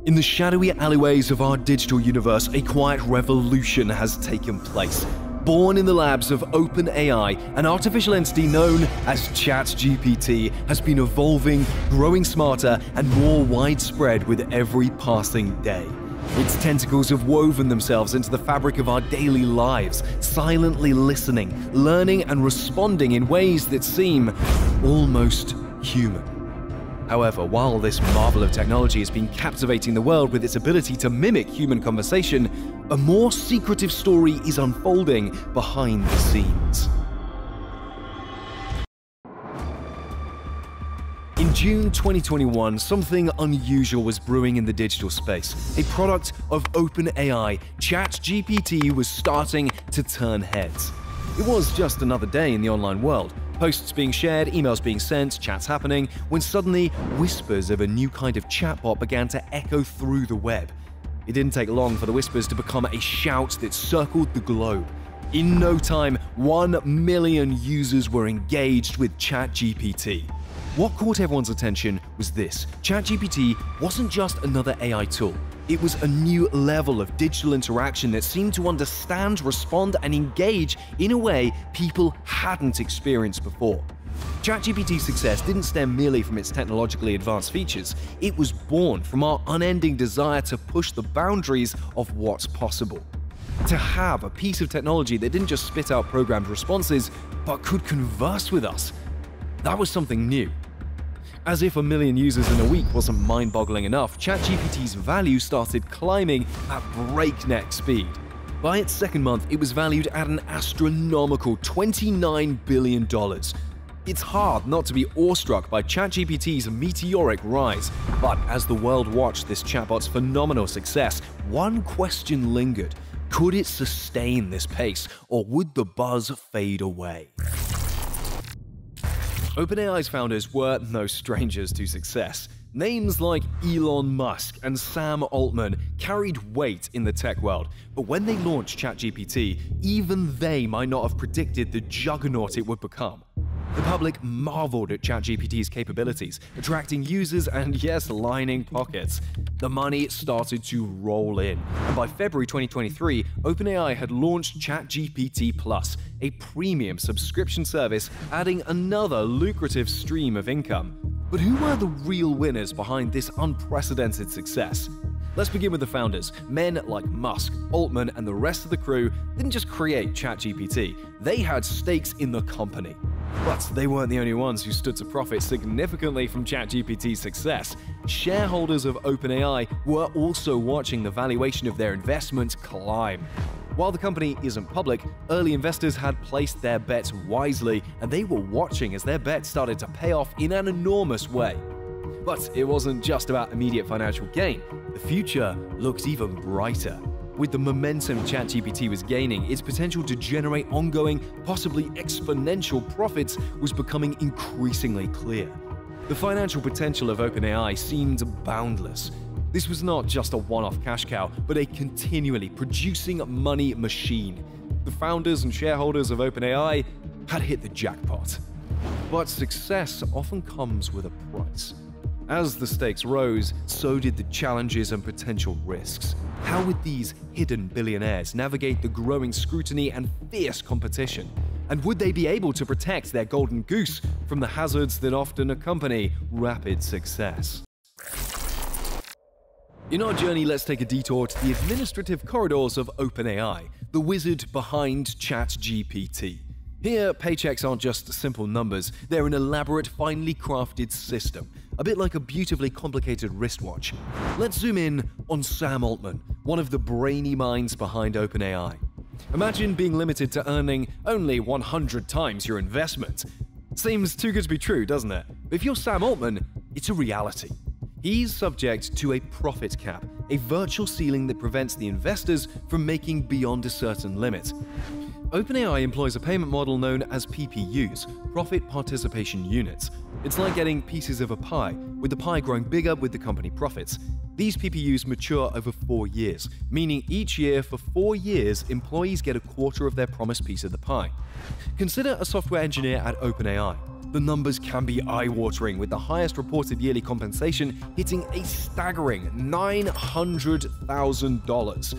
In the shadowy alleyways of our digital universe, a quiet revolution has taken place. Born in the labs of OpenAI, an artificial entity known as ChatGPT has been evolving, growing smarter, and more widespread with every passing day. Its tentacles have woven themselves into the fabric of our daily lives, silently listening, learning, and responding in ways that seem almost human. However, while this marvel of technology has been captivating the world with its ability to mimic human conversation, a more secretive story is unfolding behind the scenes. In June 2021, something unusual was brewing in the digital space. A product of OpenAI, ChatGPT was starting to turn heads. It was just another day in the online world. Posts being shared, emails being sent, chats happening, when suddenly whispers of a new kind of chatbot began to echo through the web. It didn't take long for the whispers to become a shout that circled the globe. In no time, 1 million users were engaged with ChatGPT. What caught everyone's attention was this: ChatGPT wasn't just another AI tool. It was a new level of digital interaction that seemed to understand, respond, and engage in a way people hadn't experienced before. ChatGPT's success didn't stem merely from its technologically advanced features. It was born from our unending desire to push the boundaries of what's possible. To have a piece of technology that didn't just spit out programmed responses, but could converse with us. That was something new. As if 1 million users in a week wasn't mind-boggling enough, ChatGPT's value started climbing at breakneck speed. By its second month, it was valued at an astronomical $29 billion. It's hard not to be awestruck by ChatGPT's meteoric rise, but as the world watched this chatbot's phenomenal success, one question lingered. Could it sustain this pace, or would the buzz fade away? OpenAI's founders were no strangers to success. Names like Elon Musk and Sam Altman carried weight in the tech world, but when they launched ChatGPT, even they might not have predicted the juggernaut it would become. The public marveled at ChatGPT's capabilities, attracting users and, yes, lining pockets. The money started to roll in, and by February 2023, OpenAI had launched ChatGPT Plus, a premium subscription service adding another lucrative stream of income. But who were the real winners behind this unprecedented success? Let's begin with the founders. Men like Musk, Altman, and the rest of the crew didn't just create ChatGPT, they had stakes in the company. But they weren't the only ones who stood to profit significantly from ChatGPT's success. Shareholders of OpenAI were also watching the valuation of their investment climb. While the company isn't public, early investors had placed their bets wisely, and they were watching as their bets started to pay off in an enormous way. But it wasn't just about immediate financial gain. The future looked even brighter. With the momentum ChatGPT was gaining, its potential to generate ongoing, possibly exponential profits was becoming increasingly clear. The financial potential of OpenAI seemed boundless. This was not just a one-off cash cow, but a continually producing money machine. The founders and shareholders of OpenAI had hit the jackpot. But success often comes with a price. As the stakes rose, so did the challenges and potential risks. How would these hidden billionaires navigate the growing scrutiny and fierce competition? And would they be able to protect their golden goose from the hazards that often accompany rapid success? In our journey, let's take a detour to the administrative corridors of OpenAI, the wizard behind ChatGPT. Here, paychecks aren't just simple numbers, they're an elaborate, finely crafted system, a bit like a beautifully complicated wristwatch. Let's zoom in on Sam Altman, one of the brainy minds behind OpenAI. Imagine being limited to earning only 100 times your investment. Seems too good to be true, doesn't it? But if you're Sam Altman, it's a reality. He's subject to a profit cap, a virtual ceiling that prevents the investors from making beyond a certain limit. OpenAI employs a payment model known as PPUs, Profit Participation Units. It's like getting pieces of a pie, with the pie growing bigger with the company profits. These PPUs mature over 4 years, meaning each year for 4 years, employees get a quarter of their promised piece of the pie. Consider a software engineer at OpenAI. The numbers can be eye-watering, with the highest reported yearly compensation hitting a staggering $900,000.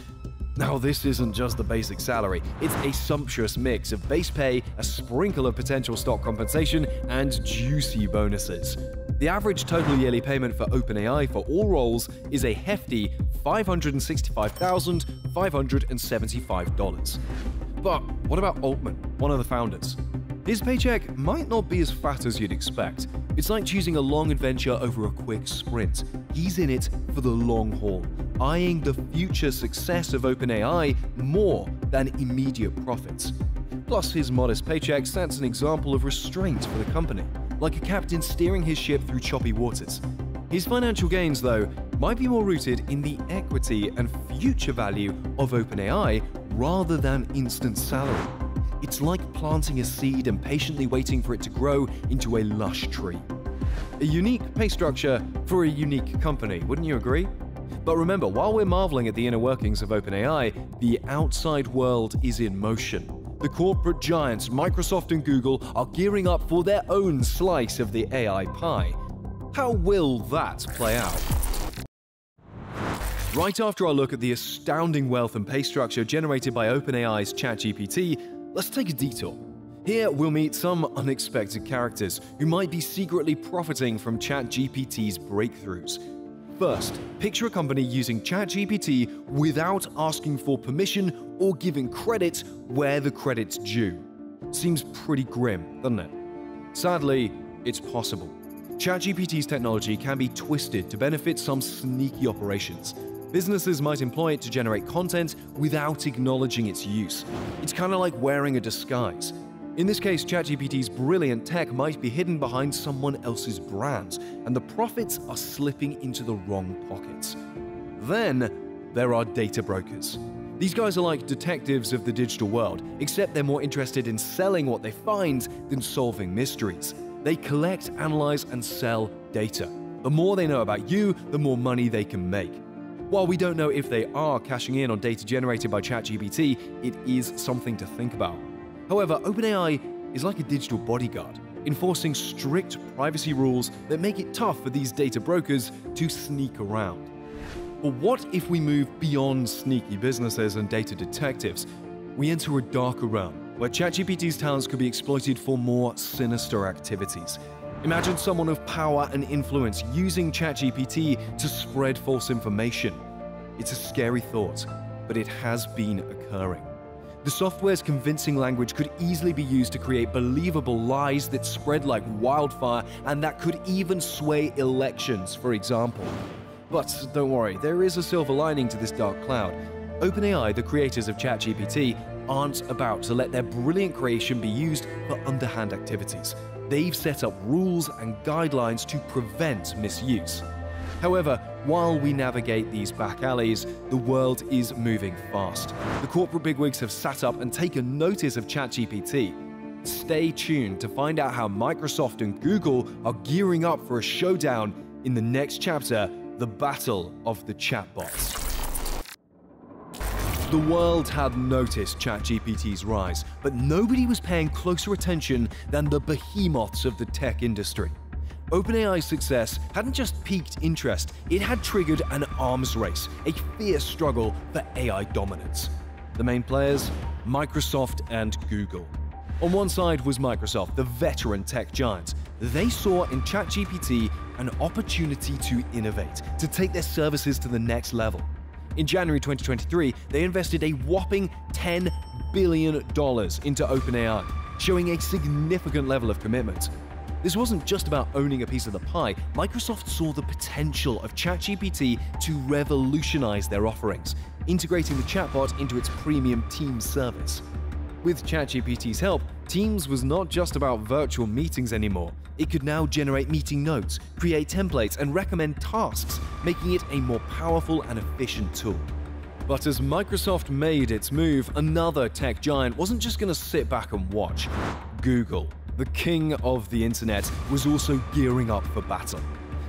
Now, this isn't just the basic salary, it's a sumptuous mix of base pay, a sprinkle of potential stock compensation, and juicy bonuses. The average total yearly payment for OpenAI for all roles is a hefty $565,575. But what about Altman, one of the founders? His paycheck might not be as fat as you'd expect. It's like choosing a long adventure over a quick sprint. He's in it for the long haul, eyeing the future success of OpenAI more than immediate profits. Plus, his modest paycheck sets an example of restraint for the company, like a captain steering his ship through choppy waters. His financial gains, though, might be more rooted in the equity and future value of OpenAI rather than instant salary. It's like planting a seed and patiently waiting for it to grow into a lush tree. A unique pay structure for a unique company, wouldn't you agree? But remember, while we're marveling at the inner workings of OpenAI, the outside world is in motion. The corporate giants Microsoft and Google are gearing up for their own slice of the AI pie. How will that play out? Right after our look at the astounding wealth and pay structure generated by OpenAI's ChatGPT, let's take a detour. Here, we'll meet some unexpected characters who might be secretly profiting from ChatGPT's breakthroughs. First, picture a company using ChatGPT without asking for permission or giving credit where the credit's due. Seems pretty grim, doesn't it? Sadly, it's possible. ChatGPT's technology can be twisted to benefit some sneaky operations. Businesses might employ it to generate content without acknowledging its use. It's kind of like wearing a disguise. In this case, ChatGPT's brilliant tech might be hidden behind someone else's brand, and the profits are slipping into the wrong pockets. Then, there are data brokers. These guys are like detectives of the digital world, except they're more interested in selling what they find than solving mysteries. They collect, analyze, and sell data. The more they know about you, the more money they can make. While we don't know if they are cashing in on data generated by ChatGPT, it is something to think about. However, OpenAI is like a digital bodyguard, enforcing strict privacy rules that make it tough for these data brokers to sneak around. But what if we move beyond sneaky businesses and data detectives? We enter a darker realm, where ChatGPT's talents could be exploited for more sinister activities. Imagine someone of power and influence using ChatGPT to spread false information. It's a scary thought, but it has been occurring. The software's convincing language could easily be used to create believable lies that spread like wildfire and that could even sway elections, for example. But don't worry, there is a silver lining to this dark cloud. OpenAI, the creators of ChatGPT, aren't about to let their brilliant creation be used for underhand activities. They've set up rules and guidelines to prevent misuse. However, while we navigate these back alleys, the world is moving fast. The corporate bigwigs have sat up and taken notice of ChatGPT. Stay tuned to find out how Microsoft and Google are gearing up for a showdown in the next chapter, the Battle of the Chatbots. The world had noticed ChatGPT's rise, but nobody was paying closer attention than the behemoths of the tech industry. OpenAI's success hadn't just piqued interest, it had triggered an arms race, a fierce struggle for AI dominance. The main players? Microsoft and Google. On one side was Microsoft, the veteran tech giant. They saw in ChatGPT an opportunity to innovate, to take their services to the next level. In January 2023, they invested a whopping $10 billion into OpenAI, showing a significant level of commitment. This wasn't just about owning a piece of the pie. Microsoft saw the potential of ChatGPT to revolutionize their offerings, integrating the chatbot into its premium Teams service. With ChatGPT's help, Teams was not just about virtual meetings anymore. It could now generate meeting notes, create templates, and recommend tasks, making it a more powerful and efficient tool. But as Microsoft made its move, another tech giant wasn't just going to sit back and watch. Google, the king of the internet, was also gearing up for battle.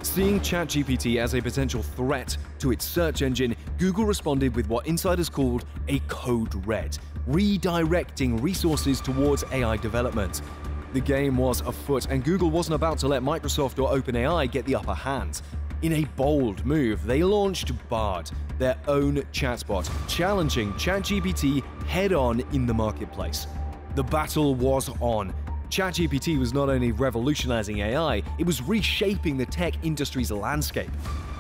Seeing ChatGPT as a potential threat to its search engine, Google responded with what insiders called a code red, redirecting resources towards AI development. The game was afoot, and Google wasn't about to let Microsoft or OpenAI get the upper hand. In a bold move, they launched Bard, their own chatbot, challenging ChatGPT head-on in the marketplace. The battle was on. ChatGPT was not only revolutionizing AI, it was reshaping the tech industry's landscape.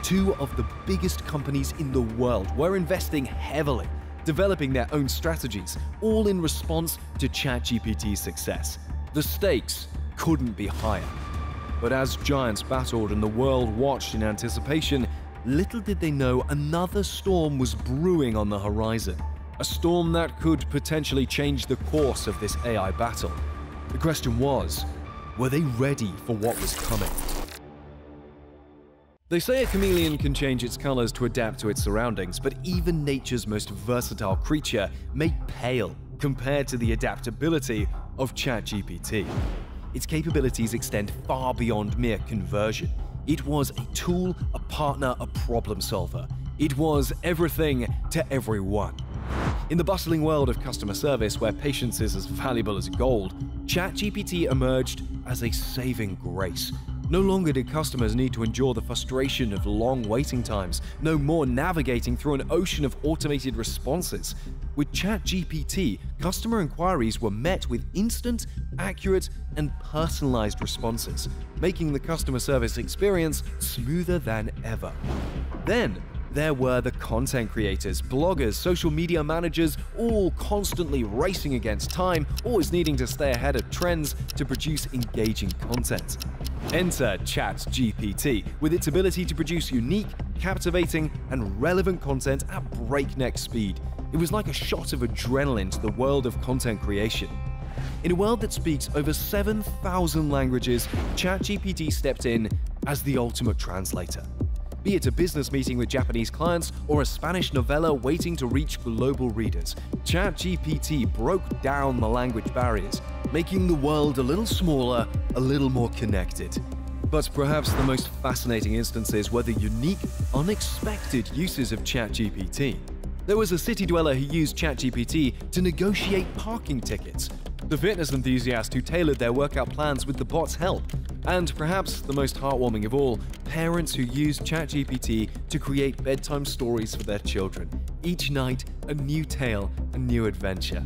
Two of the biggest companies in the world were investing heavily, developing their own strategies, all in response to ChatGPT's success. The stakes couldn't be higher. But as giants battled and the world watched in anticipation, little did they know another storm was brewing on the horizon. A storm that could potentially change the course of this AI battle. The question was, were they ready for what was coming? They say a chameleon can change its colors to adapt to its surroundings, but even nature's most versatile creature may pale compared to the adaptability of ChatGPT. Its capabilities extend far beyond mere conversion. It was a tool, a partner, a problem solver. It was everything to everyone. In the bustling world of customer service, where patience is as valuable as gold, ChatGPT emerged as a saving grace. No longer did customers need to endure the frustration of long waiting times, no more navigating through an ocean of automated responses. With ChatGPT, customer inquiries were met with instant, accurate, and personalized responses, making the customer service experience smoother than ever. Then, there were the content creators, bloggers, social media managers, all constantly racing against time, always needing to stay ahead of trends to produce engaging content. Enter ChatGPT, with its ability to produce unique, captivating, and relevant content at breakneck speed. It was like a shot of adrenaline to the world of content creation. In a world that speaks over 7,000 languages, ChatGPT stepped in as the ultimate translator. Be it a business meeting with Japanese clients or a Spanish novella waiting to reach global readers, ChatGPT broke down the language barriers, making the world a little smaller, a little more connected. But perhaps the most fascinating instances were the unique, unexpected uses of ChatGPT. There was a city dweller who used ChatGPT to negotiate parking tickets, the fitness enthusiast who tailored their workout plans with the bot's help, and perhaps the most heartwarming of all, parents who used ChatGPT to create bedtime stories for their children. Each night, a new tale, a new adventure.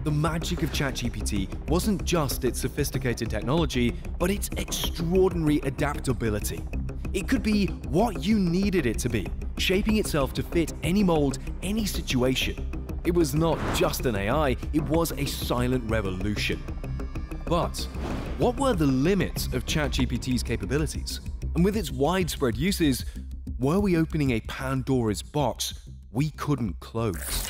The magic of ChatGPT wasn't just its sophisticated technology, but its extraordinary adaptability. It could be what you needed it to be, shaping itself to fit any mold, any situation. It was not just an AI, it was a silent revolution. But what were the limits of ChatGPT's capabilities? And with its widespread uses, were we opening a Pandora's box we couldn't close?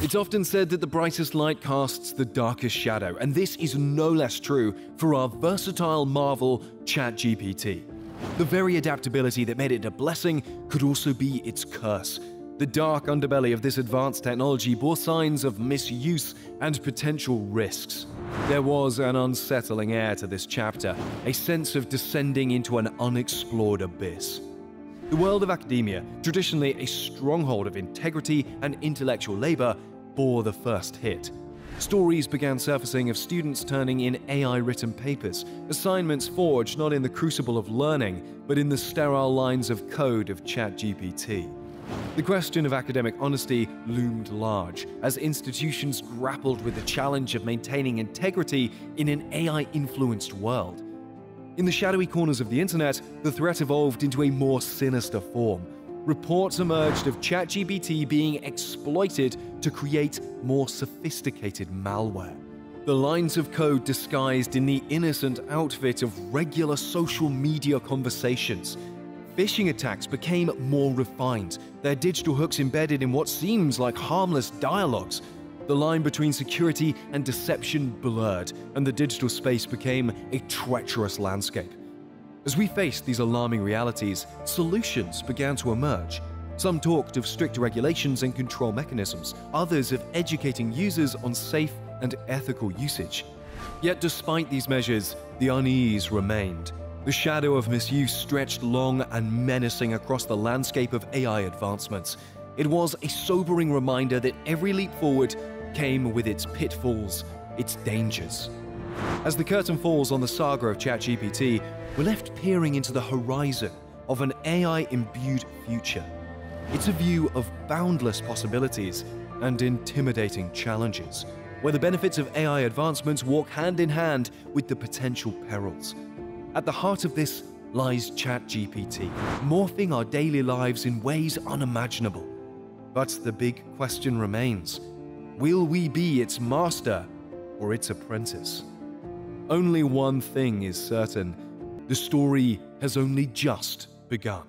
It's often said that the brightest light casts the darkest shadow, and this is no less true for our versatile marvel, ChatGPT. The very adaptability that made it a blessing could also be its curse. The dark underbelly of this advanced technology bore signs of misuse and potential risks. There was an unsettling air to this chapter, a sense of descending into an unexplored abyss. The world of academia, traditionally a stronghold of integrity and intellectual labor, bore the first hit. Stories began surfacing of students turning in AI-written papers, assignments forged not in the crucible of learning, but in the sterile lines of code of ChatGPT. The question of academic honesty loomed large as institutions grappled with the challenge of maintaining integrity in an AI-influenced world. In the shadowy corners of the internet, the threat evolved into a more sinister form. Reports emerged of ChatGPT being exploited to create more sophisticated malware. The lines of code disguised in the innocent outfit of regular social media conversations. Phishing attacks became more refined, their digital hooks embedded in what seems like harmless dialogues. The line between security and deception blurred, and the digital space became a treacherous landscape. As we faced these alarming realities, solutions began to emerge. Some talked of stricter regulations and control mechanisms, others of educating users on safe and ethical usage. Yet despite these measures, the unease remained. The shadow of misuse stretched long and menacing across the landscape of AI advancements. It was a sobering reminder that every leap forward came with its pitfalls its dangers. As the curtain falls on the saga of ChatGPT, we're left peering into the horizon of an AI-imbued future. It's a view of boundless possibilities and intimidating challenges, where the benefits of AI advancements walk hand in hand with the potential perils. At the heart of this lies ChatGPT, morphing our daily lives in ways unimaginable. But the big question remains: will we be its master or its apprentice? Only one thing is certain: the story has only just begun.